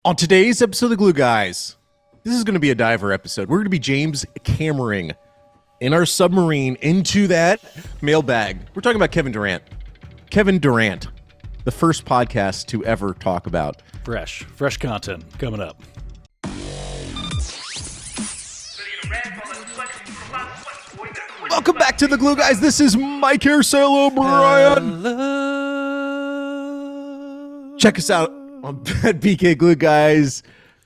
On today's episode of the Glue Guys, this is going to be a diver episode. We're going to be James Cameroning in our submarine into that mailbag. We're talking about Kevin Durant. Kevin Durant, the first podcast to ever talk about. Fresh content coming up. Welcome back to the Glue Guys. This is Mike here. Say hello, Brian. Hello. Check us out on at BK Glue Guys,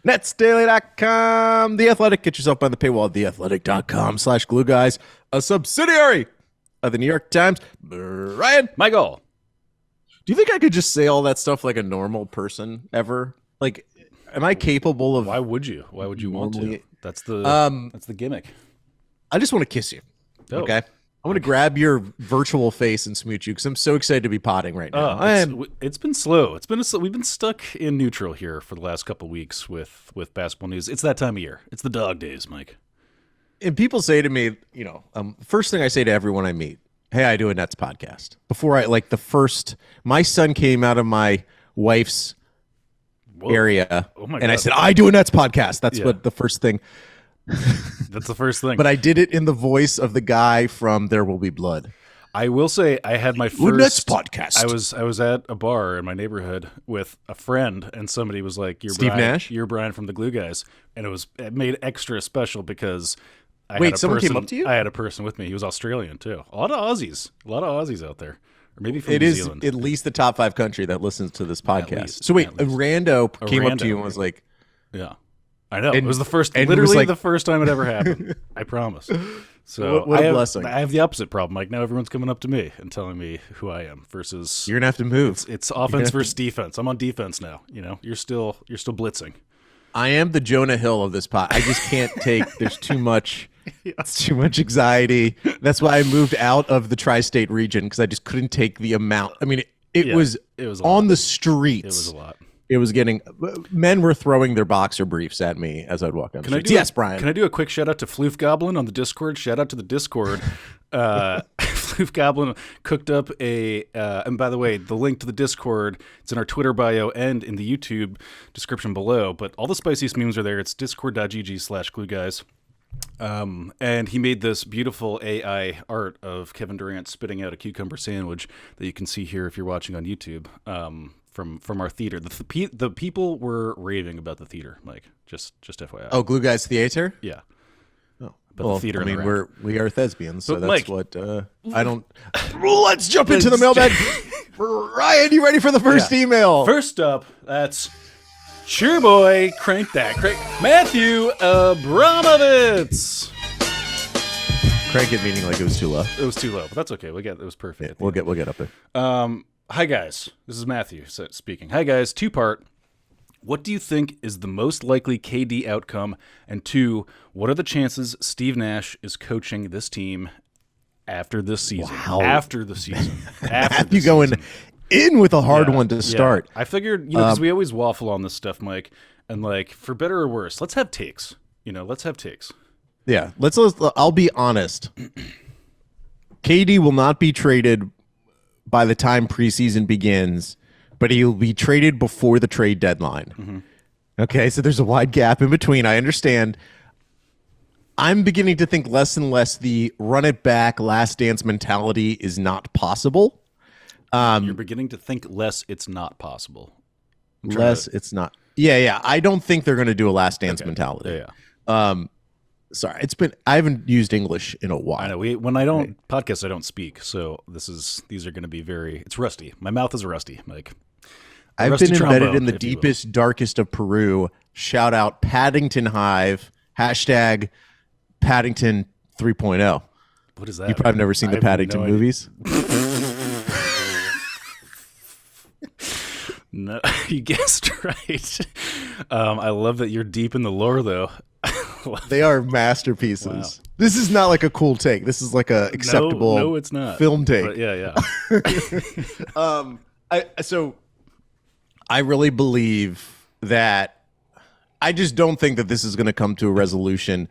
netsdaily.com, The Athletic. Get yourself on the paywall at theathletic.com/glue guys, a subsidiary of the New York Times. Brian, Michael. do you think I could just say all that stuff like a normal person ever? Like, am I capable of? Why would you want to? That's the gimmick. I just want to kiss you. Oh. Okay. I want to grab your virtual face and smooch you because I'm so excited to be potting right now. It's been slow. We've been stuck in neutral here for the last couple of weeks with basketball news. It's that time of year. It's the dog days, Mike. And people say to me, first thing I say to everyone I meet, hey, I do a Nets podcast. Before my son came out of my wife's area, and I said, I do a Nets podcast. That's what the first thing. That's the first thing. But I did it in the voice of the guy from There Will Be Blood. I will say I had my first Nets podcast. I was at a bar in my neighborhood with a friend, and somebody was like, Steve Nash? You're Brian from the Glue Guys. And it made extra special because someone came up to you? I had a person with me. He was Australian too. A lot of Aussies out there. Or maybe from New Zealand. At least the top 5 country that listens to this podcast. So wait, a rando came up to you and was like, yeah. I know. It was the first, literally the first time it ever happened. I promise. So what a blessing. I have the opposit problem. Like now everyone's coming up to me and telling me who I am versus you're going to have to move. It's offense versus defense. I'm on defense now. You're still blitzing. I am the Jonah Hill of this pot. I just can't take, there's too much. It's too much anxiety. That's why I moved out of the tri-state region because I just couldn't take the amount. I mean, it was on the streets. It was a lot. It was getting, men were throwing their boxer briefs at me as I'd walk on the streets. Yes, Brian. Can I do a quick shout out to Floof Goblin on the Discord? Shout out to the Discord. Floof Goblin cooked up and by the way, the link to the Discord, it's in our Twitter bio and in the YouTube description below, but all the spiciest memes are there. It's discord.gg/glue guys. And he made this beautiful AI art of Kevin Durant spitting out a cucumber sandwich that you can see here if you're watching on YouTube. From our theater, the people were raving about the theater, Mike. Just FYI. Oh, Glue Guys Theater. Yeah. Oh, the theater. I mean, we are thespians, so but that's Mike, what I don't. Let's jump into the mailbag. Ryan, you ready for the first email? First up, that's Cheer Boy. Crank Matthew Abramovitz. Crank it meaning like it was too low. It was too low, but that's okay. It was perfect. Yeah, we'll get up there. Hi, guys. This is Matthew speaking. Hi, guys. 2-part. What do you think is the most likely KD outcome? And 2, what are the chances Steve Nash is coaching this team after this season? Wow. After the season. Matthew going in with a hard one to start. I figured, because we always waffle on this stuff, Mike, and like, for better or worse, let's have takes. Let's have takes. Yeah. I'll be honest. KD will not be traded by the time preseason begins, but he'll be traded before the trade deadline. Mm-hmm. Okay, so there's a wide gap in between. I understand. I'm beginning to think less and less the run it back, last dance mentality is not possible. You're beginning to think less it's not possible. It's not. Yeah. I don't think they're going to do a last dance mentality. Yeah. Sorry, I haven't used English in a while. I know. When I don't podcast, I don't speak. So these are going to be it's rusty. My mouth is rusty, Mike. I've been embedded in the deepest, darkest of Peru. Shout out Paddington Hive, hashtag Paddington 3.0. What is that? You probably have never seen the Paddington movies. No, you guessed right. I love that you're deep in the lore, though. They are masterpieces. Wow. This is not like a cool take. This is like a acceptable no, it's not. Film take. But yeah. I really believe that I just don't think that this is going to come to a resolution.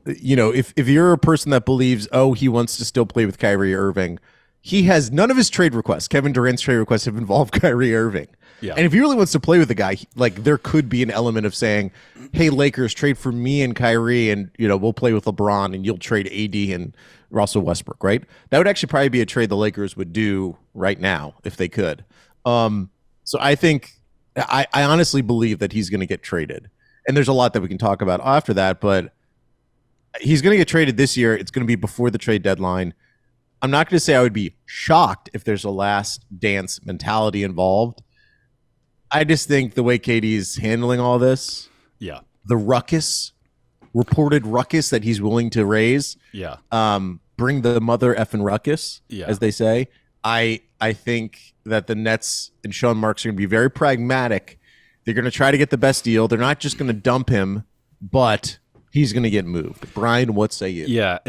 If you're a person that believes, he wants to still play with Kyrie Irving, he has none of his trade requests. Kevin Durant's trade requests have involved Kyrie Irving. Yeah. And if he really wants to play with the guy, like there could be an element of saying, "Hey, Lakers, trade for me and Kyrie, and we'll play with LeBron, and you'll trade AD and Russell Westbrook." Right? That would actually probably be a trade the Lakers would do right now if they could. So I think I honestly believe that he's going to get traded, and there's a lot that we can talk about after that, but he's going to get traded this year. It's going to be before the trade deadline. I'm not going to say I would be shocked if there's a last dance mentality involved. I just think the way KD's handling all this, the reported ruckus that he's willing to raise, bring the mother effing ruckus, as they say. I think that the Nets and Sean Marks are going to be very pragmatic. They're going to try to get the best deal. They're not just going to dump him, but he's going to get moved. Brian, what say you? Yeah,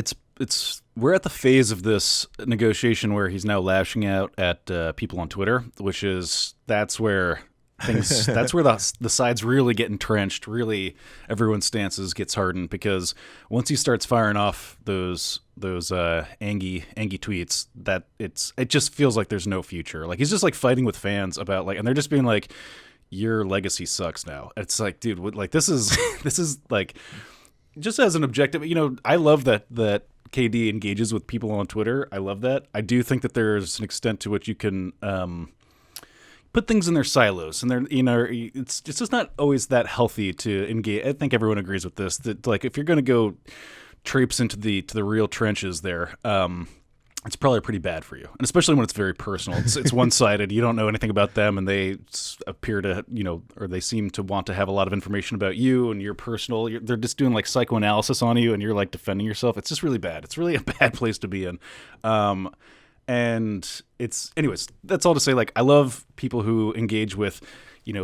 we're at the phase of this negotiation where he's now lashing out at people on Twitter, which is that's where the sides really get entrenched. Really, everyone's stances gets hardened because once he starts firing off those angy tweets, that it just feels like there's no future. Like he's just like fighting with fans about like, and they're just being like, your legacy sucks now. It's like, dude, like this is like, just as an objective, I love that KD engages with people on Twitter. I love that. I do think that there's an extent to which you can put things in their silos, and they're it's just not always that healthy to engage. I think everyone agrees with this. That like if you're going to go traipse into the real trenches there, it's probably pretty bad for you, and especially when it's very personal. It's one-sided. You don't know anything about them, and they appear to, or they seem to want to have a lot of information about you and your personal. They're just doing like psychoanalysis on you, and you're like defending yourself. It's just really bad. It's really a bad place to be in. And anyways, that's all to say, like, I love people who engage with,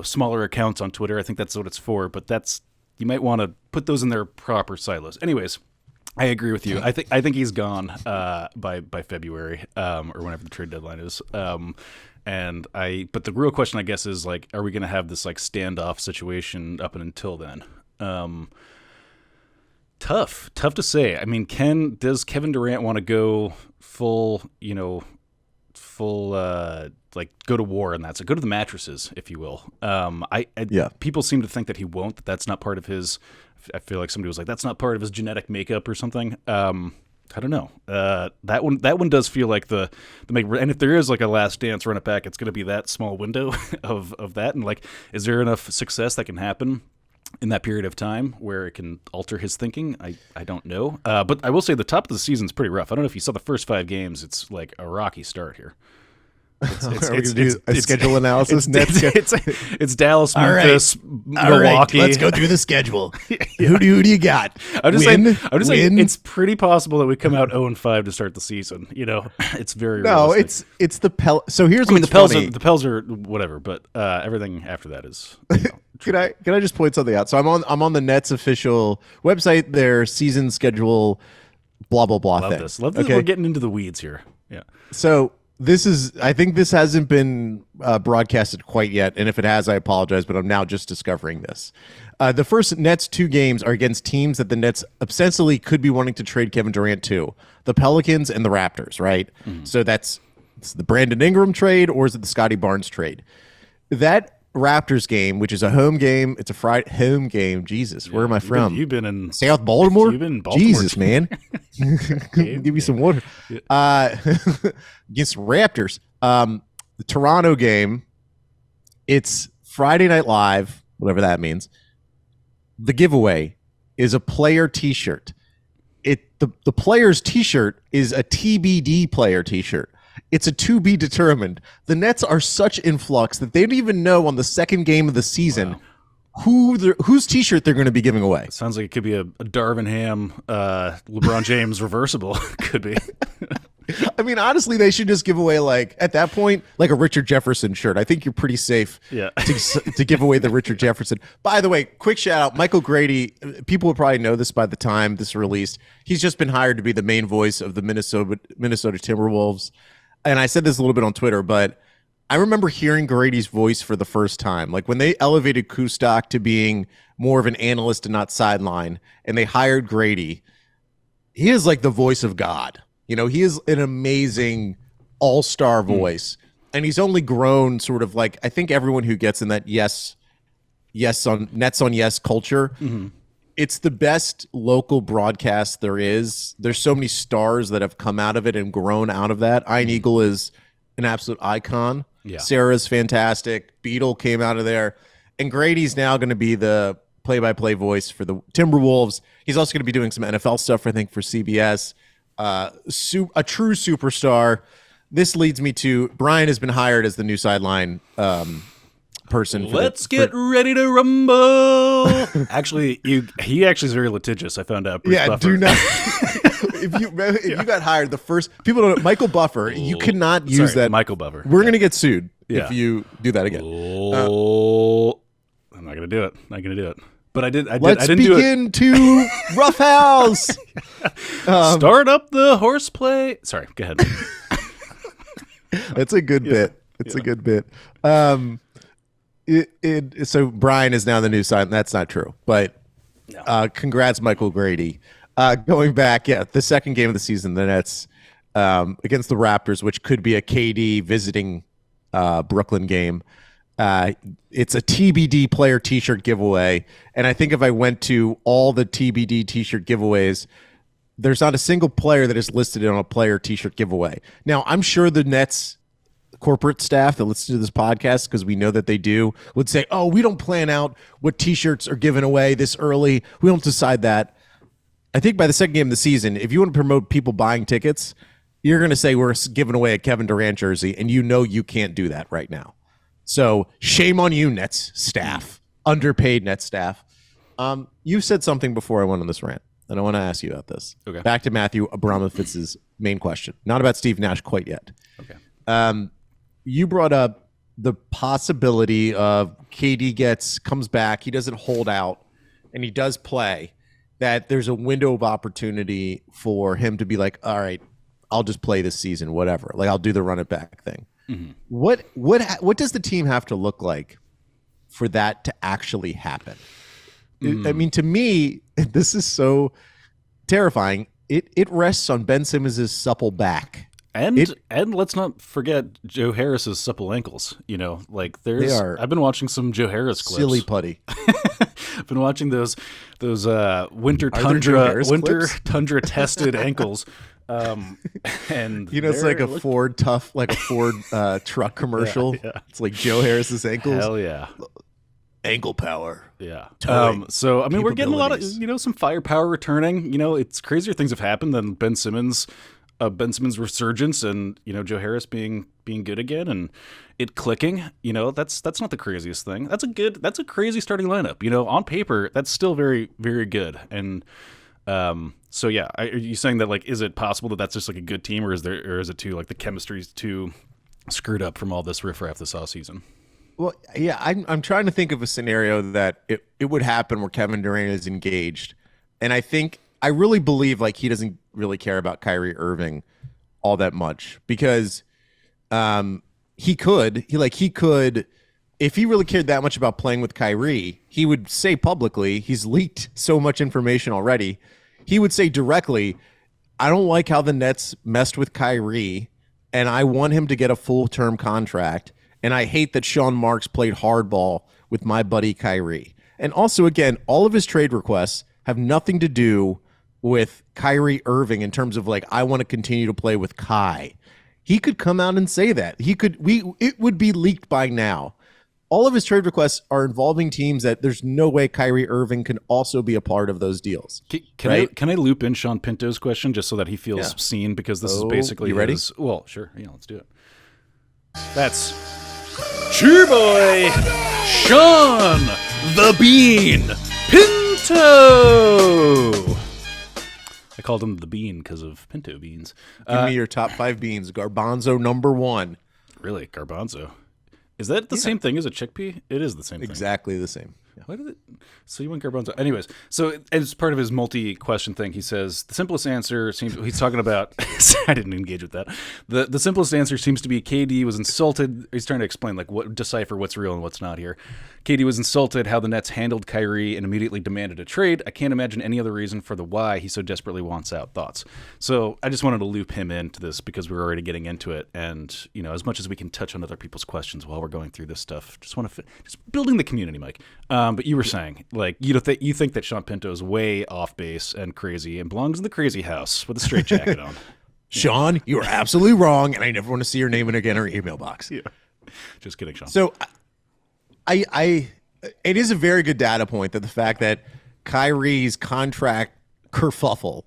smaller accounts on Twitter. I think that's what it's for, but you might want to put those in their proper silos. Anyways, I agree with you. I think he's gone by February or whenever the trade deadline is. But the real question, I guess, is like, are we going to have this like standoff situation up and until then? Tough to say. I mean, does Kevin Durant want to go full like go to war, and go to the mattresses, if you will. People seem to think that he won't. That's not part of his. I feel like somebody was like, that's not part of his genetic makeup or something. I don't know. That one does feel like the make. And if there is like a last dance, run it back, it's going to be that small window of that. And like, is there enough success that can happen in that period of time where it can alter his thinking? I don't know. But I will say the top of the season's pretty rough. I don't know if you saw the first 5 games. It's like a rocky start here. It's schedule analysis. It's Dallas, Memphis, Milwaukee. Let's go through the schedule. Who do you got? I'm just saying it's pretty possible that we come out 0-5 to start the season. It's very realistic. it's the Pel. So here's the funny. The Pels are whatever, but everything after that is. Can I just point something out? So I'm on the Nets official website. Their season schedule, blah blah blah. Love this. Okay? We're getting into the weeds here. Yeah. So. I think this hasn't been broadcasted quite yet, and if it has, I apologize, but I'm now just discovering this. The first Nets 2 games are against teams that the Nets ostensibly could be wanting to trade Kevin Durant to, the Pelicans and the Raptors, right? Mm-hmm. So it's the Brandon Ingram trade, or is it the Scotty Barnes trade? That Raptors game, which is a home game, it's a Friday home game. Jesus, where am I from? You've been in South Baltimore? You've been in Baltimore. Jesus, man. Give me some water. Against Raptors. The Toronto game, it's Friday Night Live, whatever that means. The giveaway is a player t-shirt. The player's t-shirt is a TBD player t-shirt. It's a to be determined. The Nets are such in flux that they don't even know on the second game of the season whose t-shirt they're going to be giving away. It sounds like it could be a Darvin Ham, LeBron James reversible. Could be. I mean, honestly, they should just give away, like, at that point, like a Richard Jefferson shirt. I think you're pretty safe to give away the Richard Jefferson. By the way, quick shout out, Michael Grady. People will probably know this by the time this is released. He's just been hired to be the main voice of the Minnesota Timberwolves. And I said this a little bit on Twitter, but I remember hearing Grady's voice for the first time. Like when they elevated Kustok to being more of an analyst and not sideline, and they hired Grady, he is like the voice of God. He is an amazing all-star voice. And he's only grown sort of like, I think everyone who gets in that yes on Nets on yes culture, it's the best local broadcast there is. There's so many stars that have come out of it and grown out of that. Ian Eagle is an absolute icon. Yeah. Sarah's fantastic. Beetle came out of there. And Grady's now going to be the play-by-play voice for the Timberwolves. He's also going to be doing some NFL stuff, I think, for CBS. A true superstar. This leads me to Brian has been hired as the new sideline person. Let's get ready to rumble. Actually, he actually is very litigious. I found out. Bruce Buffer. Do not. If you got hired, the first people don't know Michael Buffer. You cannot use that. Michael Buffer. We're gonna get sued if you do that again. I'm not gonna do it. Not gonna do it. But I did. Let's I didn't do it. begin to roughhouse. Start up the horseplay. Sorry, go ahead. That's a good bit. It's a good bit. So Brian is now the new sign. That's not true, but congrats, Michael Grady. Going back, the second game of the season, the Nets against the Raptors, which could be a KD visiting Brooklyn game. It's a TBD player T-shirt giveaway, and I think if I went to all the TBD T-shirt giveaways, there's not a single player that is listed on a player T-shirt giveaway. Now, I'm sure the Nets corporate staff that listens to this podcast, because we know that they do, would say, oh, we don't plan out what T-shirts are given away this early. We don't decide that. I think by the second game of the season, if you want to promote people buying tickets, you're going to say we're giving away a Kevin Durant jersey, and you know you can't do that right now. So shame on you, Nets staff, underpaid Nets staff. You said something before I went on this rant, and I want to ask you about this. Okay. Back to Matthew Abramovitz's main question, not about Steve Nash quite yet. Okay. You brought up the possibility of KD comes back, he doesn't hold out, and he does play, that there's a window of opportunity for him to be like, all right, I'll just play this season, whatever. Like, I'll do the run it back thing. Mm-hmm. What does the team have to look like for that to actually happen? Mm-hmm. I mean, to me, this is so terrifying. It rests on Ben Simmons' supple back. And let's not forget Joe Harris's supple ankles. You know, like I've been watching some Joe Harris clips. Silly putty. I've been watching those winter tundra tested ankles. And it's like a Ford truck commercial. Yeah. It's like Joe Harris's ankles. Hell yeah. Ankle power. Yeah. So I mean, we're getting a lot of some firepower returning. It's crazier things have happened than Ben Simmons' resurgence, and Joe Harris being good again and it clicking. That's not the craziest thing. That's a crazy starting lineup. On paper that's still very, very good. And so yeah, are you saying that, like, is it possible that that's just like a good team, or is it too, like, the chemistry's too screwed up from all this riffraff this offseason? Well, yeah, I'm trying to think of a scenario that it would happen where Kevin Durant is engaged, and I really believe, like, he doesn't really care about Kyrie Irving all that much, because he could, if he really cared that much about playing with Kyrie, he would say publicly, he's leaked so much information already, he would say directly, I don't like how the Nets messed with Kyrie, and I want him to get a full-term contract, and I hate that Sean Marks played hardball with my buddy Kyrie. And also, again, all of his trade requests have nothing to do with Kyrie Irving in terms of, like, I want to continue to play with Kai. He could come out and say that. It would be leaked by now. All of his trade requests are involving teams that there's no way Kyrie Irving can also be a part of those deals. Can I loop in Sean Pinto's question just so that he feels seen? Because this is basically you ready? Well, sure. Yeah, let's do it. That's Cheer Boy Sean the Bean Pinto. I called him the Bean because of pinto beans. Give me your top 5 beans. Garbanzo number 1. Really? Garbanzo? Is that the same thing as a chickpea? It is the same thing. Exactly the same. Why did it? So you went Garbanzo. Anyways, so as part of his multi-question thing, he says the simplest answer seems. He's talking about. I didn't engage with that. The simplest answer seems to be KD was insulted. He's trying to explain decipher what's real and what's not here. KD was insulted how the Nets handled Kyrie and immediately demanded a trade. I can't imagine any other reason for the why he so desperately wants out. Thoughts? So I just wanted to loop him into this because we're already getting into it, and as much as we can touch on other people's questions while we're going through this stuff, just want to just building the community, Mike. But you were saying you think that Sean Pinto is way off base and crazy and belongs in the crazy house with a straitjacket on. Sean, you are absolutely wrong, and I never want to see your name again in our email box. Yeah. Just kidding, Sean. So it is a very good data point that the fact that Kyrie's contract kerfuffle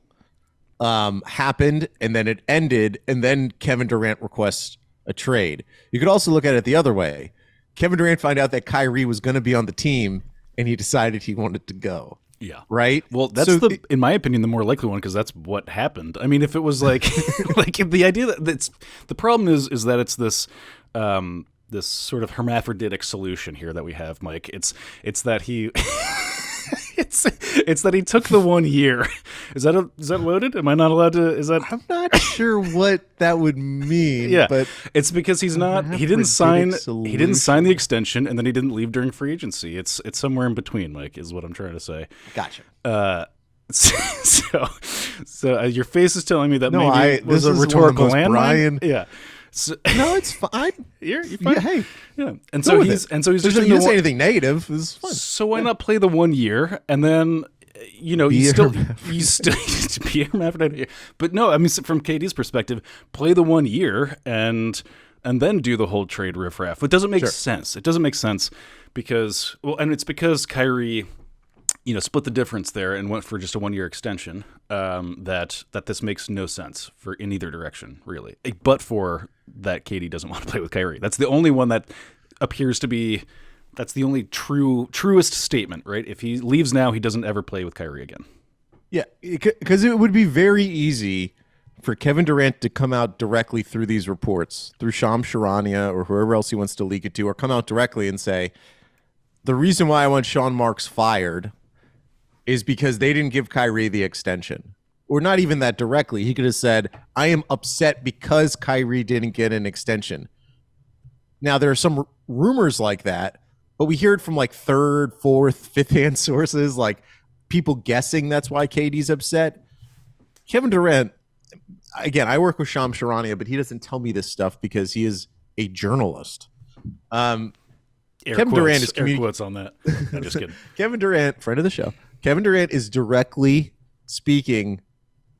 happened and then it ended and then Kevin Durant requests a trade. You could also look at it the other way. Kevin Durant found out that Kyrie was going to be on the team and he decided he wanted to go. Yeah. Right? Well, that's in my opinion, the more likely one because that's what happened. I mean, if it was like the idea that the problem is that it's this this sort of hermaphroditic solution here that we have, Mike. It's that he it's that he took the 1 year. Is that loaded? Am I not allowed to? Is that? I'm not sure what that would mean. Yeah, but it's because he didn't sign the extension, and then he didn't leave during free agency. It's somewhere in between, Mike, is what I'm trying to say. Gotcha. So your face is telling me that maybe it was a rhetorical landmine. Yeah. So, no, it's fine. You're fine. Yeah, hey, yeah. And so he's he just didn't say anything negative. It's fine. So why not play the 1 year and then you still be a hermaphrodite. But no, I mean from KD's perspective, play the 1 year and then do the whole trade riffraff. It doesn't make sense. It doesn't make sense because it's because Kyrie split the difference there and went for just a 1 year extension. That this makes no sense in either direction, really. But for that, KD doesn't want to play with Kyrie. That's the only one that appears to be. That's the only truest statement, right? If he leaves now, he doesn't ever play with Kyrie again. Yeah, because it would be very easy for Kevin Durant to come out directly through these reports, through Shams Charania or whoever else he wants to leak it to, or come out directly and say, the reason why I want Sean Marks fired is because they didn't give Kyrie the extension. Or not even that directly. He could have said, I am upset because Kyrie didn't get an extension. Now, there are some rumors like that, but we hear it from like third, fourth, fifth-hand sources, like people guessing that's why KD's upset. Kevin Durant, again, I work with Shams Charania, but he doesn't tell me this stuff because he is a journalist. Kevin Durant is air quotes on that. I'm just kidding. Kevin Durant, friend of the show. Kevin Durant is directly speaking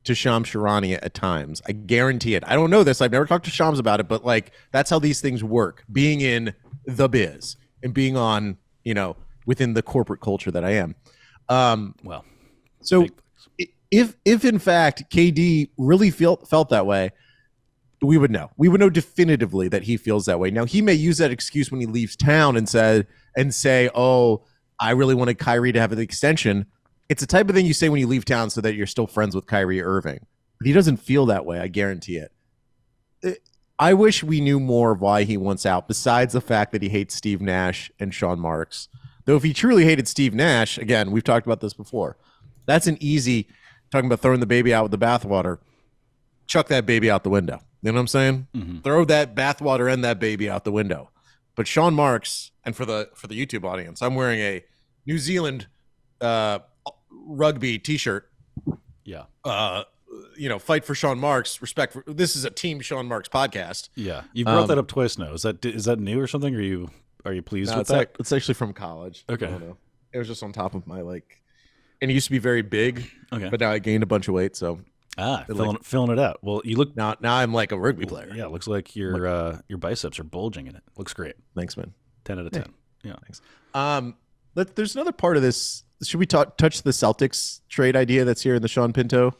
to Shams Charania at times. I guarantee it. I don't know this. I've never talked to Shams about it, but like that's how these things work. Being in the biz and being on, within the corporate culture that I am. So if in fact KD really felt that way, we would know. We would know definitively that he feels that way. Now he may use that excuse when he leaves town and say, "Oh, I really wanted Kyrie to have an extension." It's the type of thing you say when you leave town so that you're still friends with Kyrie Irving. But he doesn't feel that way, I guarantee it. I wish we knew more of why he wants out, besides the fact that he hates Steve Nash and Sean Marks. Though if he truly hated Steve Nash, again, we've talked about this before, that's an easy, talking about throwing the baby out with the bathwater, chuck that baby out the window. You know what I'm saying? Mm-hmm. Throw that bathwater and that baby out the window. But Sean Marks, and for the YouTube audience, I'm wearing a New Zealand rugby t-shirt. Yeah. Fight for Sean Marks, respect for, this is a Team Sean Marks podcast. Yeah. You brought that up twice now. Is that new or something? Are you pleased with that? It's actually from college. Okay. I don't know. It was just on top of my and it used to be very big. Okay. But now I gained a bunch of weight, so filling it out. Well, you look now I'm like a rugby player. Yeah, it looks like your biceps are bulging in it. Looks great. Thanks, man. 10 out of 10. Yeah. Thanks. There's another part of this. Should we touch the Celtics trade idea that's here in the Sean Pinto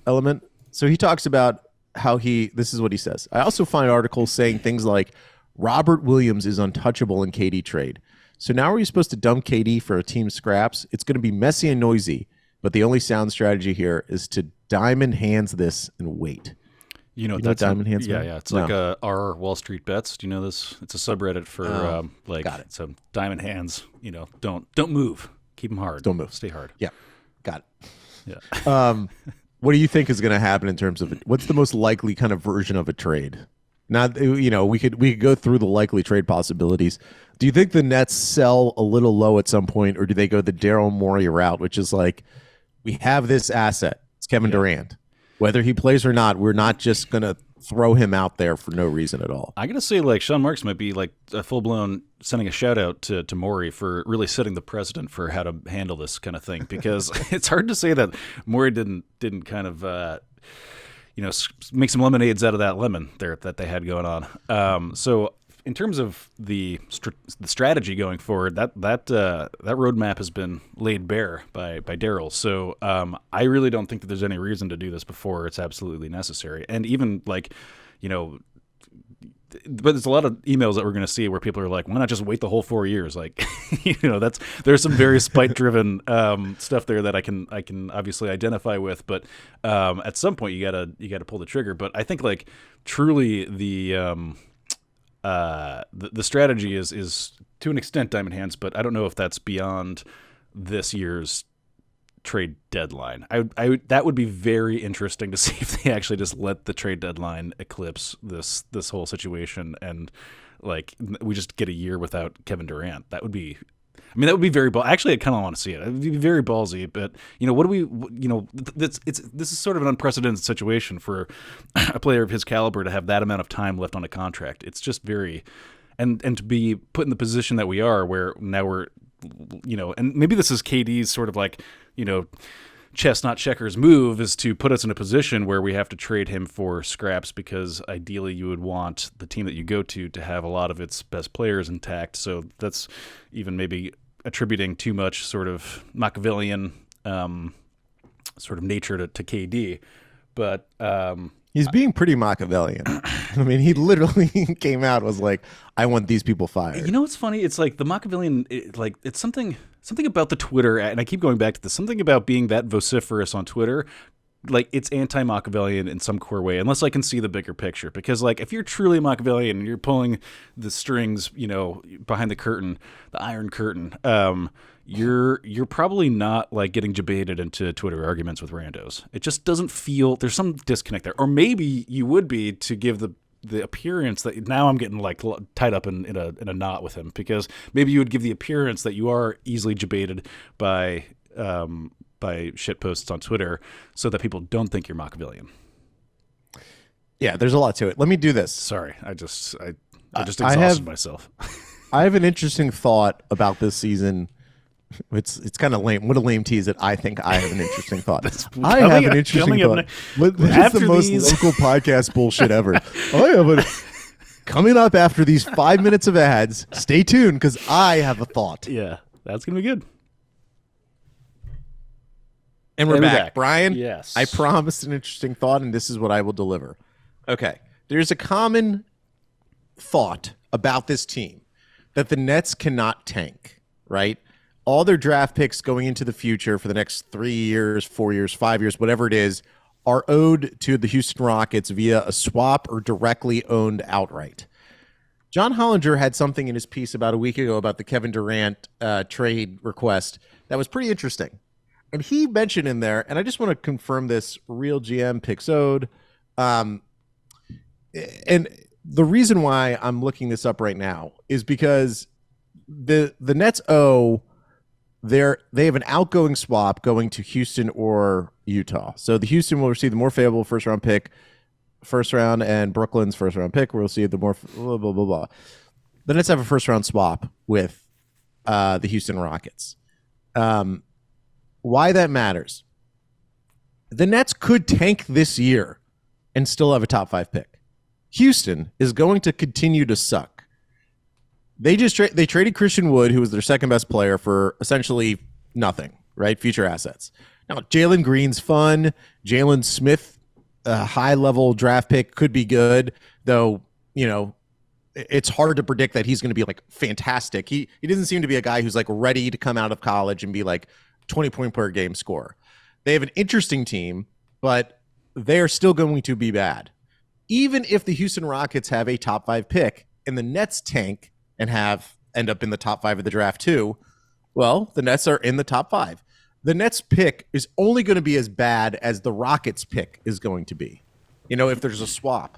element? So he talks about how this is what he says. I also find articles saying things like Robert Williams is untouchable in KD trade. So now are you supposed to dump KD for a team scraps? It's going to be messy and noisy, but the only sound strategy here is to diamond hands this and wait. You know, You know what that's diamond hands yeah, mean? yeah. It's No. like our Wall Street bets. Do you know this? It's a subreddit for like got it. some diamond hands. You know, don't move. Keep them hard. Don't move. Stay hard. Yeah, got it. Yeah. What do you think is going to happen in terms of it? What's the most likely kind of version of a trade? Not, we could go through the likely trade possibilities. Do you think the Nets sell a little low at some point, or do they go the Daryl Morey route, which is like, we have this asset, it's Kevin Durant, whether he plays or not, we're not just going to throw him out there for no reason at all. I gotta say, like Sean Marks might be like a full blown sending a shout out to Morey for really setting the precedent for how to handle this kind of thing, because it's hard to say that Morey didn't kind of make some lemonades out of that lemon there that they had going on. So in terms of the strategy going forward, that roadmap has been laid bare by Daryl. So I really don't think that there's any reason to do this before it's absolutely necessary. And even like, but there's a lot of emails that we're going to see where people are like, why not just wait the whole 4 years? Like, there's some very spite driven stuff there that I can obviously identify with, but at some point you gotta pull the trigger. But I think like truly the strategy is to an extent diamond hands, but I don't know if that's beyond this year's trade deadline. That would be very interesting to see if they actually just let the trade deadline eclipse this whole situation, and like we just get a year without Kevin Durant. That would be very actually I kind of want to see it. It would be very ballsy, but what do we this is sort of an unprecedented situation for a player of his caliber to have that amount of time left on a contract. It's just very and to be put in the position that we are, where now we're and maybe this is KD's sort of like, chess not checkers move, is to put us in a position where we have to trade him for scraps, because ideally you would want the team that you go to have a lot of its best players intact. So that's even maybe attributing too much sort of Machiavellian sort of nature to KD. But he's being pretty Machiavellian. I mean, he literally came out and was like, I want these people fired. You know what's funny? It's like the Machiavellian, it's something about the Twitter, and I keep going back to this, something about being that vociferous on Twitter. Like, it's anti-Machiavellian in some core way, unless I can see the bigger picture. Because, like, if you're truly Machiavellian and you're pulling the strings, behind the curtain, the Iron Curtain, you're probably not like getting debated into Twitter arguments with randos. It just doesn't feel, there's some disconnect there. Or maybe you would be, to give the appearance that now I'm getting like tied up in a knot with him, because maybe you would give the appearance that you are easily debated by shit posts on Twitter, so that people don't think you're Machiavellian. Yeah, there's a lot to it. Let me do this. Sorry, I just exhausted myself. I have an interesting thought about this season. It's kind of lame. What a lame tease that I think I have an interesting thought. I have an interesting thought. This is the most local podcast bullshit ever. Coming up after these 5 minutes of ads. Stay tuned, because I have a thought. Yeah, that's going to be good. And we're back. Brian, yes. I promised an interesting thought, and this is what I will deliver. Okay. There's a common thought about this team that the Nets cannot tank, right? All their draft picks going into the future for the next 3 years, 4 years, 5 years, whatever it is, are owed to the Houston Rockets via a swap or directly owned outright. John Hollinger had something in his piece about a week ago about the Kevin Durant trade request that was pretty interesting. And he mentioned in there, and I just want to confirm this, Real GM picks owed. And the reason why I'm looking this up right now is because the Nets they have an outgoing swap going to Houston or Utah. So the Houston will receive the more favorable first round, and Brooklyn's first round pick will receive the more blah, blah, blah, blah. The Nets have a first round swap with the Houston Rockets. Why that matters? The Nets could tank this year and still have a top 5 pick. Houston is going to continue to suck. They traded Christian Wood, who was their second best player, for essentially nothing, right? Future assets. Now, Jalen Green's fun. Jalen Smith, a high-level draft pick, could be good, though, it's hard to predict that he's going to be, like, fantastic. He doesn't seem to be a guy who's, like, ready to come out of college and be, like, 20-point per game scorer. They have an interesting team, but they're still going to be bad. even if the Houston Rockets have a top 5 pick and the Nets tank and end up in the top 5 of the draft too, well, the Nets are in the top 5. The Nets pick is only going to be as bad as the Rockets pick is going to be, if there's a swap.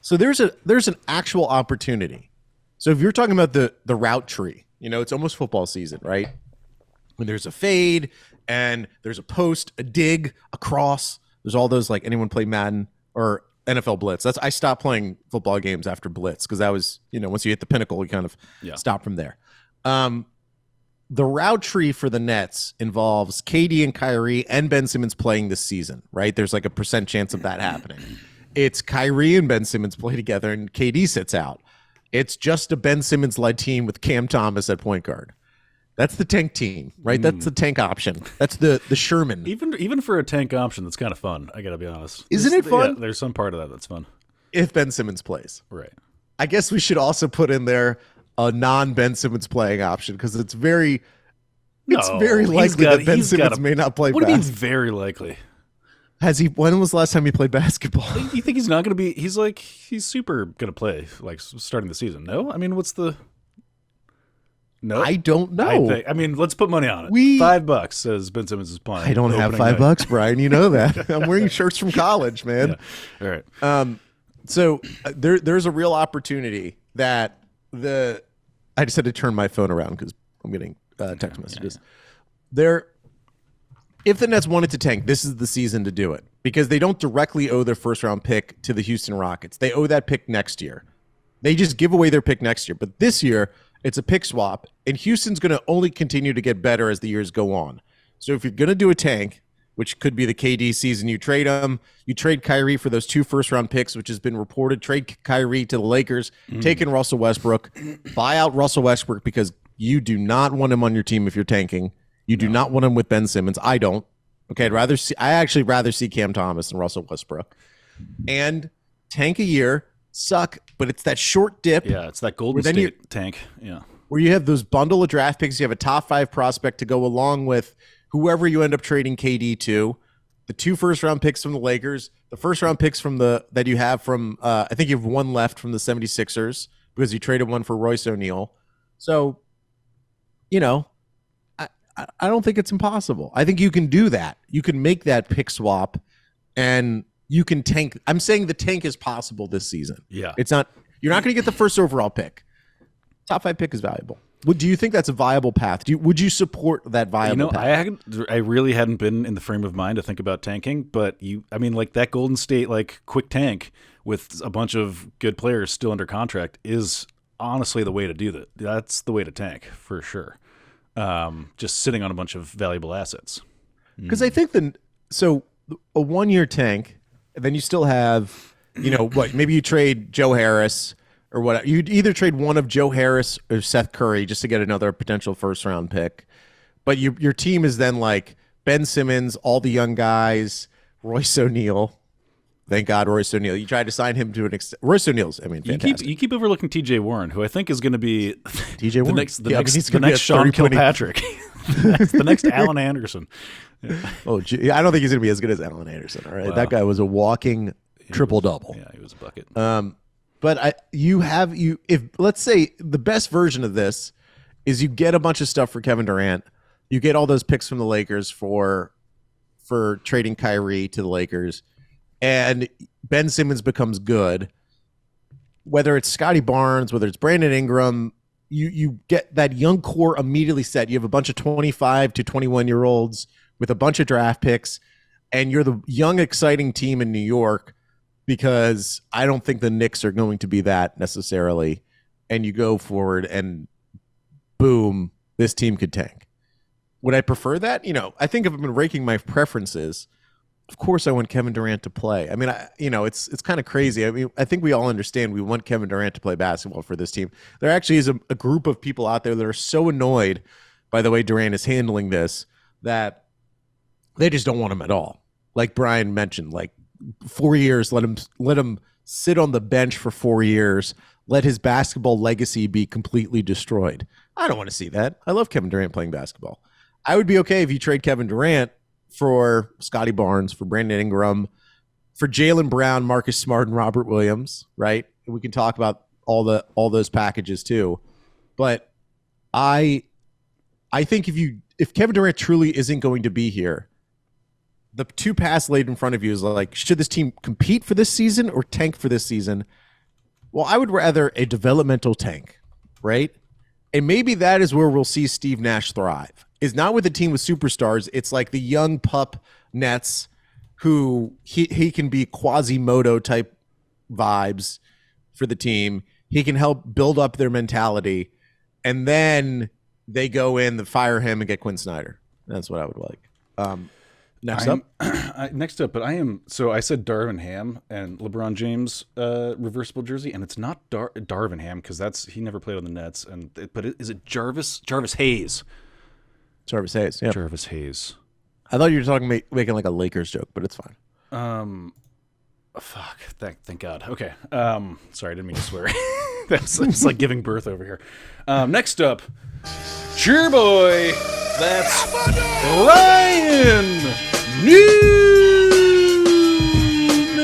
So there's an actual opportunity. So if you're talking about the route tree, it's almost football season, right? When there's a fade and there's a post, a dig, a cross, there's all those, like, anyone play Madden or NFL Blitz. I stopped playing football games after Blitz because that was, once you hit the pinnacle, you kind of stop from there. The route tree for the Nets involves KD and Kyrie and Ben Simmons playing this season, right? There's like a % chance of that happening. It's Kyrie and Ben Simmons play together and KD sits out. It's just a Ben Simmons-led team with Cam Thomas at point guard. That's the tank team, right? That's the tank option. That's the Sherman. Even for a tank option, that's kind of fun. I gotta be honest. Isn't it fun? Yeah, there's some part of that that's fun. If Ben Simmons plays, right? I guess we should also put in there a non-Ben Simmons playing option because it's very likely that Ben Simmons may not play. What do you mean very likely? Has he? When was the last time he played basketball? You think he's not going to be? He's super going to play like starting the season. No, I mean, what's the? No, I don't know. I mean, let's put money on it. $5 says Ben Simmons is playing. I don't have $5, Brian. You know that. I'm wearing shirts from college, man. Yeah. All right. So there's a real opportunity that I just had to turn my phone around because I'm getting text messages. If the Nets wanted to tank, this is the season to do it because they don't directly owe their first round pick to the Houston Rockets. They owe that pick next year. They just give away their pick next year. But this year, it's a pick swap, and Houston's going to only continue to get better as the years go on. So if you're going to do a tank, which could be the KD season, you trade him. You trade Kyrie for those 2 first-round picks, which has been reported. Trade Kyrie to the Lakers, take in Russell Westbrook, buy out Russell Westbrook because you do not want him on your team if you're tanking. You do not want him with Ben Simmons. I don't. Okay, I actually rather see Cam Thomas than Russell Westbrook. And tank a year, suck, but it's that short dip. Yeah, it's that Golden State tank. Yeah. Where you have those bundle of draft picks, you have a top 5 prospect to go along with whoever you end up trading KD to, the 2 first-round picks from the Lakers, the first-round picks that you have from, I think you have 1 left from the 76ers because you traded 1 for Royce O'Neal. So, I don't think it's impossible. I think you can do that. You can make that pick swap and you can tank. I'm saying the tank is possible this season. Yeah. It's not, you're not going to get the first overall pick. Top 5 pick is valuable. Do you think that's a viable path? Would you support that viable path? I really hadn't been in the frame of mind to think about tanking, but that Golden State quick tank with a bunch of good players still under contract is honestly the way to do that. That's the way to tank for sure. Just sitting on a bunch of valuable assets. Because I think a 1-year tank, and then you still have, maybe you trade Joe Harris or what? You'd either trade one of Joe Harris or Seth Curry just to get another potential first-round pick. But your team is then like Ben Simmons, all the young guys, Royce O'Neal. Thank God, Royce O'Neal. You tried to sign him to an extent. Royce O'Neal's, fantastic. You keep overlooking T.J. Warren, who I think is going to be T.J. Warren. the next Sean Kilpatrick, the next Allen Anderson. Yeah. Oh, gee, I don't think he's going to be as good as Allen Anderson. All right, wow. That guy was a walking triple-double. Yeah, he was a bucket. But if let's say the best version of this is you get a bunch of stuff for Kevin Durant, you get all those picks from the Lakers for trading Kyrie to the Lakers. And Ben Simmons becomes good, whether it's Scotty Barnes, whether it's Brandon Ingram, you get that young core immediately set. You have a bunch of 25 to 21-year-olds with a bunch of draft picks, and you're the young, exciting team in New York because I don't think the Knicks are going to be that necessarily. And you go forward and boom, this team could tank. Would I prefer that? I think if I've been raking my preferences, of course I want Kevin Durant to play. It's kind of crazy. I think we all understand we want Kevin Durant to play basketball for this team. There actually is a group of people out there that are so annoyed by the way Durant is handling this that they just don't want him at all. Like Brian mentioned, 4 years, let him sit on the bench for 4 years, let his basketball legacy be completely destroyed. I don't want to see that. I love Kevin Durant playing basketball. I would be okay if you trade Kevin Durant for Scotty Barnes, for Brandon Ingram, for Jaylen Brown, Marcus Smart, and Robert Williams, right? We can talk about all those packages too. But I think if Kevin Durant truly isn't going to be here, the two paths laid in front of you is like, should this team compete for this season or tank for this season? Well, I would rather a developmental tank, right? And maybe that is where we'll see Steve Nash thrive. Is not with a team with superstars. It's like the young pup Nets who he can be Quasimodo type vibes for the team. He can help build up their mentality. And then they go in, they fire him, and get Quinn Snyder. That's what I would like. Next up, but I said Darvin Ham and LeBron James reversible jersey, and it's not Darvin Ham because he never played on the Nets, but is it Jarvis Hayes? Jarvis Hayes, yeah. Jarvis Hayes. I thought you were making like a Lakers joke, but it's fine. Fuck. Thank God. Okay. Sorry, I didn't mean to swear. That's like giving birth over here. Next up, cheer boy. That's Ryan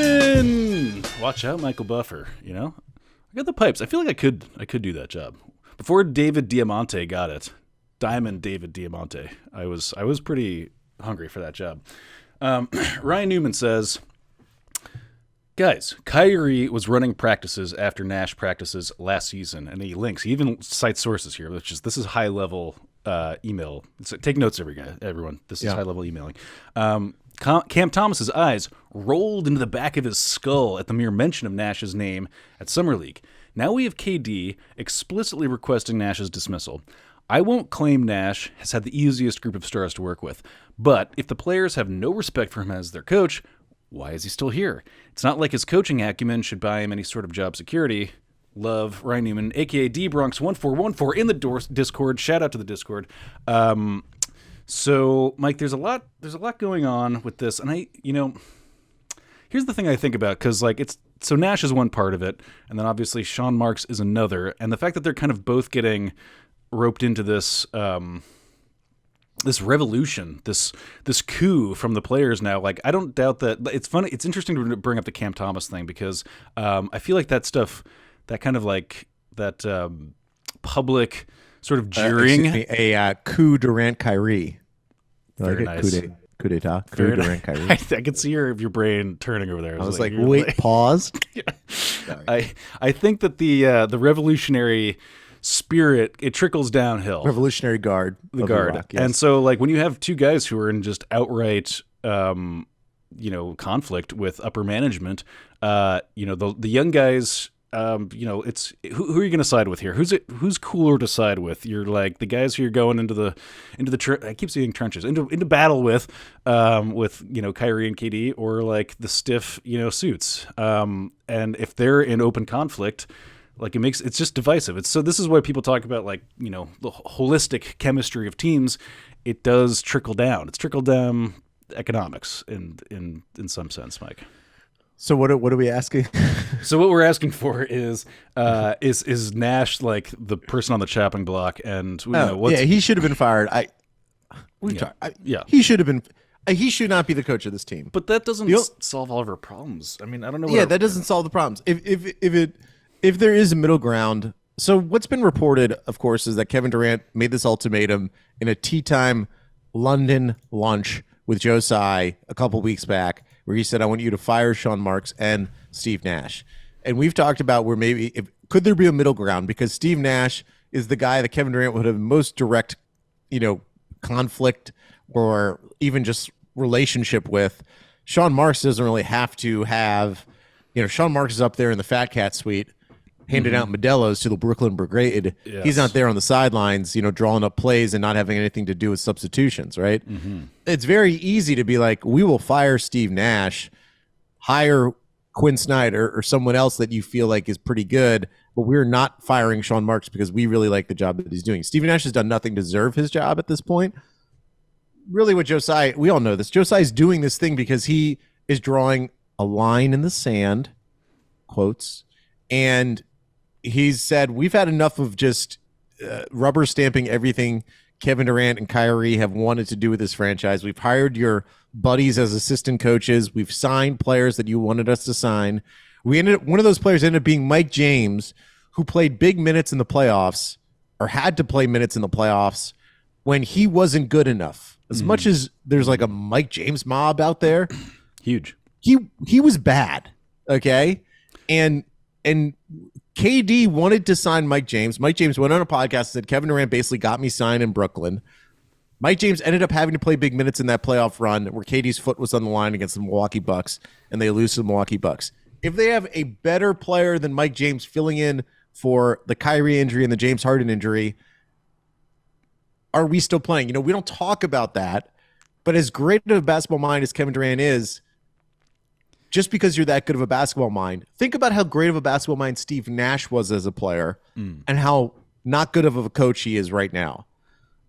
Newman. Watch out, Michael Buffer. You know, I got the pipes. I feel like I could do that job before David Diamante got it. Diamond David Diamante. I was pretty hungry for that job. Ryan Newman says, guys, Kyrie was running practices after Nash practices last season, and he even cites sources here, this is high level email. Take notes, everyone. This is high level emailing. Cam Thomas's eyes rolled into the back of his skull at the mere mention of Nash's name at Summer League. Now we have KD explicitly requesting Nash's dismissal. I won't claim Nash has had the easiest group of stars to work with, but if the players have no respect for him as their coach, why is he still here? It's not like his coaching acumen should buy him any sort of job security. Love, Ryan Newman, a.k.a. DBronx1414 in the Discord. Shout out to the Discord. So, Mike, there's a lot going on with this, and here's the thing I think about, because so Nash is one part of it, and then obviously Sean Marks is another, and the fact that they're kind of both getting roped into this this revolution, this coup from the players now. Like, I don't doubt that. It's funny. It's interesting to bring up the Cam Thomas thing because I feel like that stuff, that kind of like that public sort of jeering. A coup Durant Kyrie. Very nice. Coup d'etat. Coup Durant Kyrie. I can see your brain turning over there. I was like wait, pause. I think that the revolutionary spirit, it trickles downhill. Revolutionary Guard. The Guard. Iraq, yes. And so like when you have two guys who are in just outright conflict with upper management, the young guys, it's who are you going to side with here? Who's cooler to side with? You're like the guys who you're going into the I keep saying trenches, into battle with Kyrie and KD, or like the stiff suits. And if they're in open conflict, like it's just divisive. So this is why people talk about the holistic chemistry of teams. It does trickle down. It's trickled down economics in some sense, Mike. So what are we asking? So what we're asking for is Nash like the person on the chopping block, and he should have been fired. He should have been. He should not be the coach of this team. But that doesn't solve all of our problems. I mean, I don't know. Yeah, that doesn't solve the problems. If there is a middle ground, so what's been reported, of course, is that Kevin Durant made this ultimatum in a tea time London lunch with Joe Tsai a couple weeks back, where he said, "I want you to fire Sean Marks and Steve Nash." And we've talked about where could there be a middle ground, because Steve Nash is the guy that Kevin Durant would have most direct, conflict or even just relationship with. Sean Marks doesn't really have to have, Sean Marks is up there in the Fat Cat suite, handing out Modelo's to the Brooklyn Brigade. Yes. He's not there on the sidelines, drawing up plays and not having anything to do with substitutions, right? Mm-hmm. It's very easy to be like, we will fire Steve Nash, hire Quinn Snyder or someone else that you feel like is pretty good, but we're not firing Sean Marks because we really like the job that he's doing. Steve Nash has done nothing to deserve his job at this point. Really, what Joe Tsai, we all know this, Joe Tsai is doing this thing because he is drawing a line in the sand, quotes, and he's said, we've had enough of just rubber stamping everything Kevin Durant and Kyrie have wanted to do with this franchise. We've hired your buddies as assistant coaches. We've signed players that you wanted us to sign. One of those players ended up being Mike James, who played big minutes in the playoffs or had to play minutes in the playoffs when he wasn't good enough. As much as there's like a Mike James mob out there, huge. He was bad. Okay. And KD wanted to sign Mike James. Mike James went on a podcast and said, Kevin Durant basically got me signed in Brooklyn. Mike James ended up having to play big minutes in that playoff run where KD's foot was on the line against the Milwaukee Bucks, and they lose to the Milwaukee Bucks. If they have a better player than Mike James filling in for the Kyrie injury and the James Harden injury, are we still playing? We don't talk about that, but as great of a basketball mind as Kevin Durant is, just because you're that good of a basketball mind, think about how great of a basketball mind Steve Nash was as a player and how not good of a coach he is right now.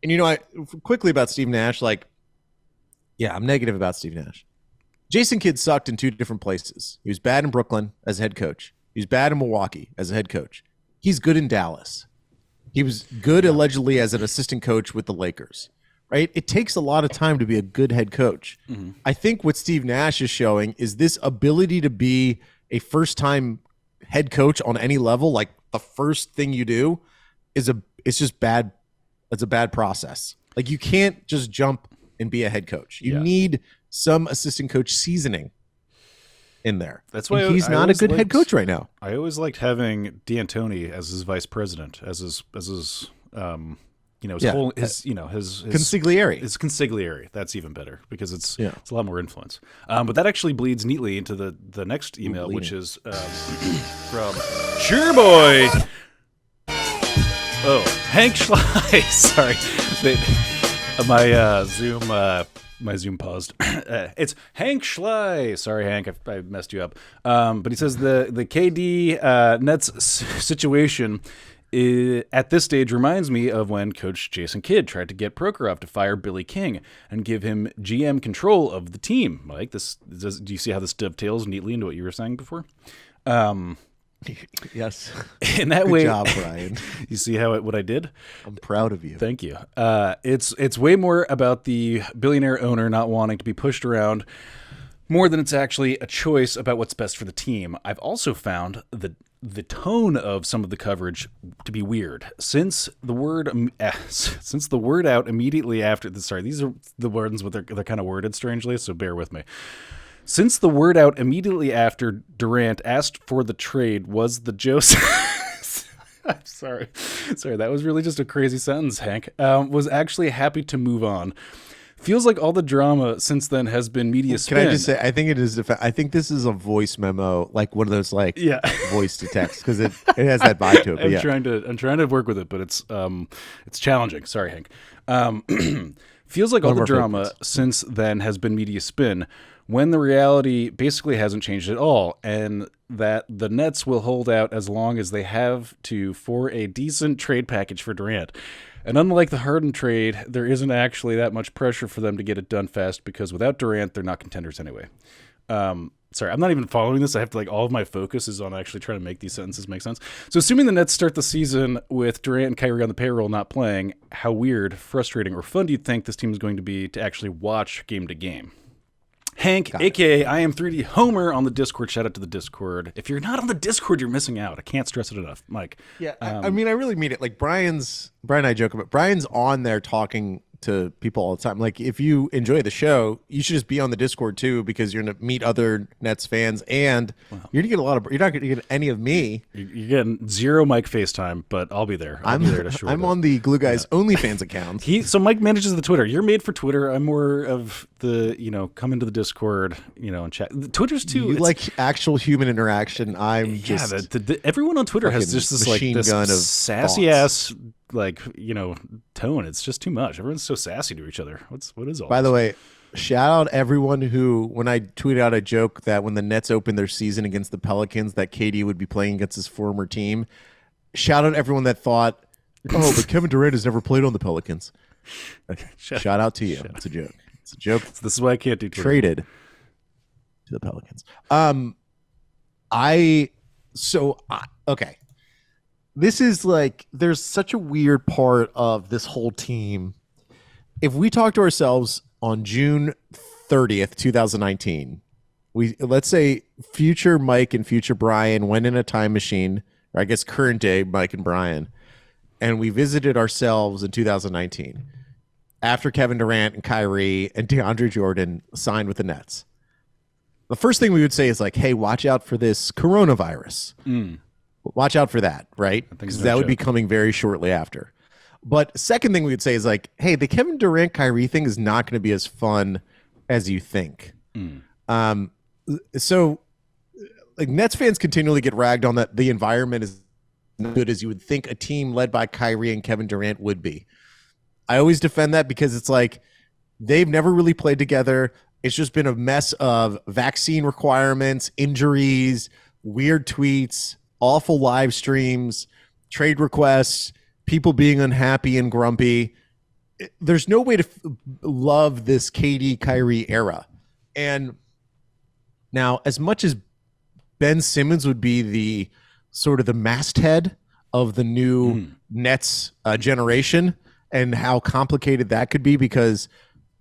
And, quickly about Steve Nash, I'm negative about Steve Nash. Jason Kidd sucked in two different places. He was bad in Brooklyn as a head coach. He was bad in Milwaukee as a head coach. He's good in Dallas. He was good allegedly as an assistant coach with the Lakers, right? It takes a lot of time to be a good head coach. Mm-hmm. I think what Steve Nash is showing is this ability to be a first-time head coach on any level. Like the first thing you do it's just bad. It's a bad process. Like you can't just jump and be a head coach. You need some assistant coach seasoning in there. That's why he's not a good head coach right now. I always liked having D'Antoni as his vice president, as his his consigliere. His consigliere. That's even better because it's a lot more influence. But that actually bleeds neatly into the next email, which is from Sure Boy. Oh, Hank Schley. Sorry, my Zoom paused. It's Hank Schley. Sorry, Hank, I messed you up. But he says the KD Nets situation at this stage reminds me of when Coach Jason Kidd tried to get Prokhorov to fire Billy King and give him GM control of the team. Mike, do you see how this dovetails neatly into what you were saying before? Yes. In that Good way, job, Brian. You see what I did? I'm proud of you. Thank you. It's way more about the billionaire owner not wanting to be pushed around more than it's actually a choice about what's best for the team. I've also found the tone of some of the coverage to be weird. Since the word out immediately after these are the words, but they're kind of worded strangely, so bear with me. Since the word out immediately after Durant asked for the trade was the Joseph. I'm sorry, that was really just a crazy sentence, Hank. Was actually happy to move on. Feels like all the drama since then has been media spin. Can I just say, I think it is. I think this is a voice memo, like one of those voice to text, because it has that vibe to it. I'm trying to work with it, but it's challenging. Sorry, Hank. Feels like all the drama since then has been media spin, when the reality basically hasn't changed at all, and that the Nets will hold out as long as they have to for a decent trade package for Durant. And unlike the Harden trade, there isn't actually that much pressure for them to get it done fast, because without Durant, they're not contenders anyway. Sorry, I'm not even following this. I have to all of my focus is on actually trying to make these sentences make sense. So assuming the Nets start the season with Durant and Kyrie on the payroll not playing, how weird, frustrating, or fun do you think this team is going to be to actually watch game to game? Hank, a.k.a. I am 3D Homer on the Discord. Shout out to the Discord. If you're not on the Discord, you're missing out. I can't stress it enough. Mike. Yeah, I mean, I really mean it. Like Brian and I joke about Brian's on there talking to people all the time. Like, if you enjoy the show, you should just be on the Discord too, because you're going to meet other Nets fans, and you're going to get you're not going to get any of me. You're getting zero Mike FaceTime, but I'll be there. I'm there to I'm on the Glue Guys OnlyFans account. So Mike manages the Twitter. You're made for Twitter. I'm more of the, come into the Discord, and chat. Twitter's too. You like actual human interaction. I'm just everyone on Twitter has just this gun of sassy ass tone. It's just too much. Everyone's so sassy to each other. What is all By this? the way, shout out everyone who, when I tweeted out a joke that when the Nets opened their season against the Pelicans, that KD would be playing against his former team. Shout out everyone that thought, oh, but Kevin Durant has never played on the Pelicans. Shout out to you. It's a joke. It's a joke. So this is why I can't do Twitter. Traded to the Pelicans. This is there's such a weird part of this whole team if we talk to ourselves on June 30th, 2019, let's say future Mike and future Brian went in a time machine, or I guess current day Mike and Brian, and we visited ourselves in 2019 after Kevin Durant and Kyrie and DeAndre Jordan signed with the Nets. The first thing we would say is like, hey, watch out for this coronavirus. Watch out for that, right? Because that would be coming very shortly after. But second thing we would say is like, hey, the Kevin Durant Kyrie thing is not going to be as fun as you think. So like Nets fans continually get ragged on that the environment is not good as you would think a team led by Kyrie and Kevin Durant would be. I always defend that because it's like they've never really played together. It's just been a mess of vaccine requirements, injuries, weird tweets, awful live streams, trade requests, people being unhappy and grumpy. There's no way to love this KD Kyrie era. And now, as much as Ben Simmons would be the sort of the masthead of the new Nets generation, and how complicated that could be because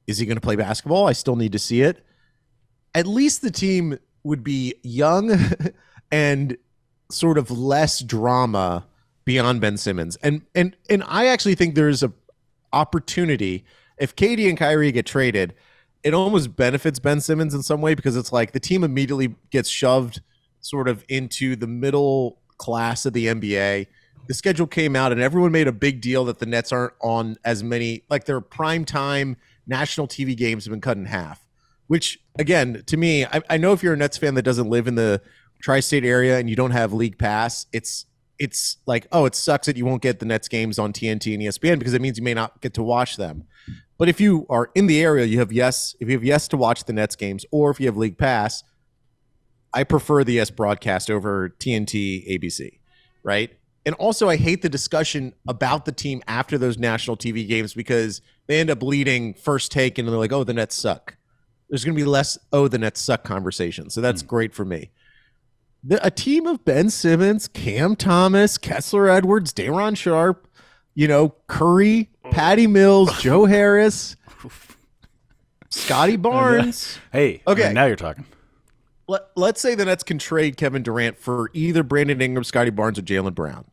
is he going to play basketball? I still need to see it. At least the team would be young and sort of less drama beyond Ben Simmons. And I actually think there's a opportunity if KD and Kyrie get traded, it almost benefits Ben Simmons in some way because it's like the team immediately gets shoved sort of into the middle class of the NBA. The schedule came out and everyone made a big deal that the Nets aren't on as many, like their prime time national TV games have been cut in half, which again, to me, I know if you're a Nets fan that doesn't live in the tri-state area and you don't have league pass, it's like, oh, it sucks that you won't get the Nets games on TNT and ESPN because it means you may not get to watch them. But if you are in the area, if you have yes to watch the Nets games, or if you have league pass, I prefer the yes broadcast over TNT, ABC, right? And also, I hate the discussion about the team after those national TV games because they end up leading first take and they're like, oh, the Nets suck. There's going to be less, oh, the Nets suck conversation. So that's great for me. A team of Ben Simmons, Cam Thomas, Kessler Edwards, Daron Sharp, Curry, Patty Mills, Joe Harris, Scotty Barnes. Hey, okay, now you're talking. Let's say the Nets can trade Kevin Durant for either Brandon Ingram, Scotty Barnes, or Jaylen Brown.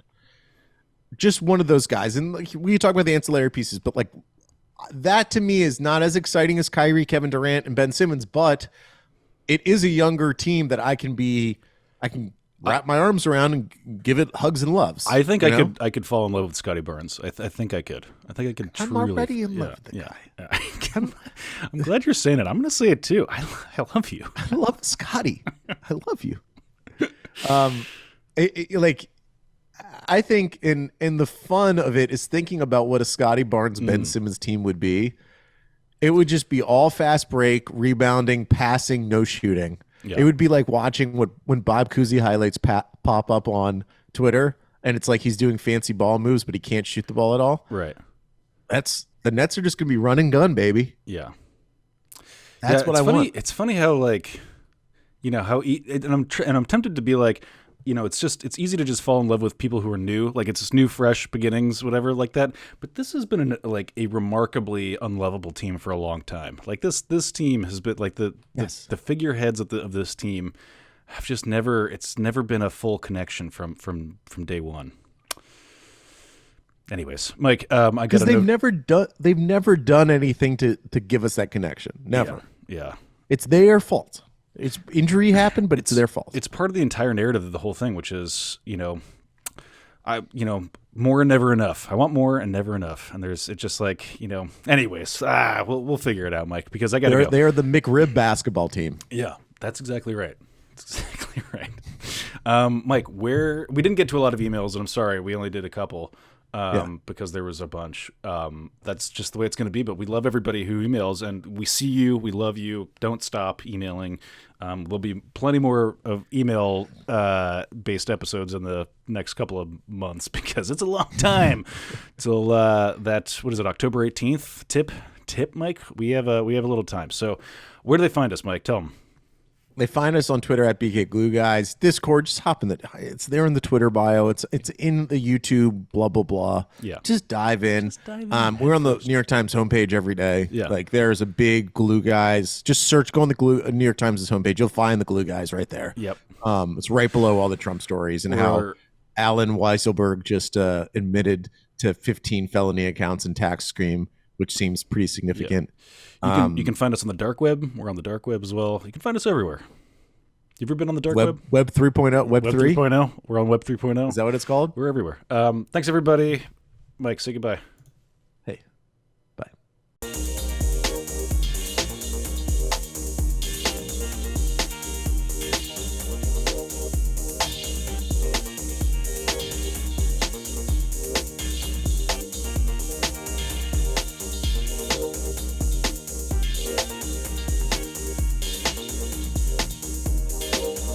Just one of those guys. And like, we talk about the ancillary pieces, but like that to me is not as exciting as Kyrie, Kevin Durant, and Ben Simmons, but it is a younger team that I can wrap my arms around and give it hugs and loves. I think I could fall in love with Scotty Barnes. I think I could. I think I could truly. I'm already in love with the guy. I'm glad you're saying it. I'm going to say it too. I love you. I love Scotty. I love you. I think in the fun of it is thinking about what a Scotty Barnes Ben Simmons team would be. It would just be all fast break, rebounding, passing, no shooting. Yeah. It would be like watching when Bob Cousy highlights pop up on Twitter, and it's like he's doing fancy ball moves, but he can't shoot the ball at all. Right. The Nets are just going to be run and gun, baby. Yeah. That's what I want. It's funny how I'm tempted to be like, it's easy to just fall in love with people who are new, like it's just new, fresh beginnings, whatever, like that. But this has been a remarkably unlovable team for a long time. Like this team has been like the figureheads of this team have just never. It's never been a full connection from day one. Anyways, Mike, I got because they've never done anything to give us that connection. Never. Yeah. It's their fault. It's injury happened, but it's their fault. It's part of the entire narrative of the whole thing, which is, more and never enough. I want more and never enough. And it's just like, anyways, we'll figure it out, Mike, because I got to go. They're the McRib basketball team. Yeah, that's exactly right. Mike, we didn't get to a lot of emails, and I'm sorry, we only did a couple. Because there was a bunch. That's just the way it's going to be. But we love everybody who emails, and we see you. We love you. Don't stop emailing. There'll be plenty more of email-based episodes in the next couple of months because it's a long time till what is it, October 18th? Tip, Mike. We have a little time. So where do they find us, Mike? Tell them. They find us on Twitter at BK Glue Guys. Discord, just hop in it's there in the Twitter bio. It's in the YouTube, blah, blah, blah. Yeah. Just dive in. in We're on the New York Times homepage every day. Yeah. Like there's a big Glue Guys. Just search, go on the New York Times' homepage. You'll find the Glue Guys right there. Yep. It's right below all the Trump stories and how Alan Weisselberg just admitted to 15 felony accounts in tax scream, which seems pretty significant. You can find us on the dark web. We're on the dark web as well. You can find us everywhere. You ever been on the dark web? Web 3.0? Web 3? 3.0. We're on Web 3.0. Is that what it's called? We're everywhere. Thanks, everybody. Mike, say goodbye.